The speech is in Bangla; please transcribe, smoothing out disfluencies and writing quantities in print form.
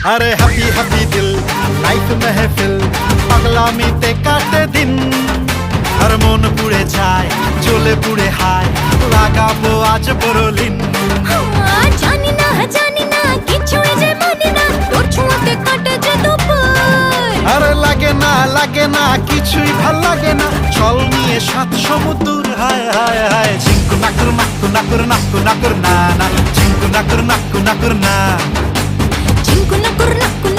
अरे हैप्पी हैप्पी दिल लाइफ महफिल পাগলামিতে কাটে দিন আর মন পুড়ে যায় জ্বলে পুড়ে হায় লাগাবো আজ বড়লিন জানি না কিছুই যে মানে না তোর ছোঁয়াতে কাটে যে দুপুর আরে লাগে না কিছুই ভাল লাগে না চল নিয়ে সাত সমুদ্র হায় হায় হায় ঝিঙ্কু নাকুর না না ঝিঙ্কু নাকুর না চিঙ্কু নাকুর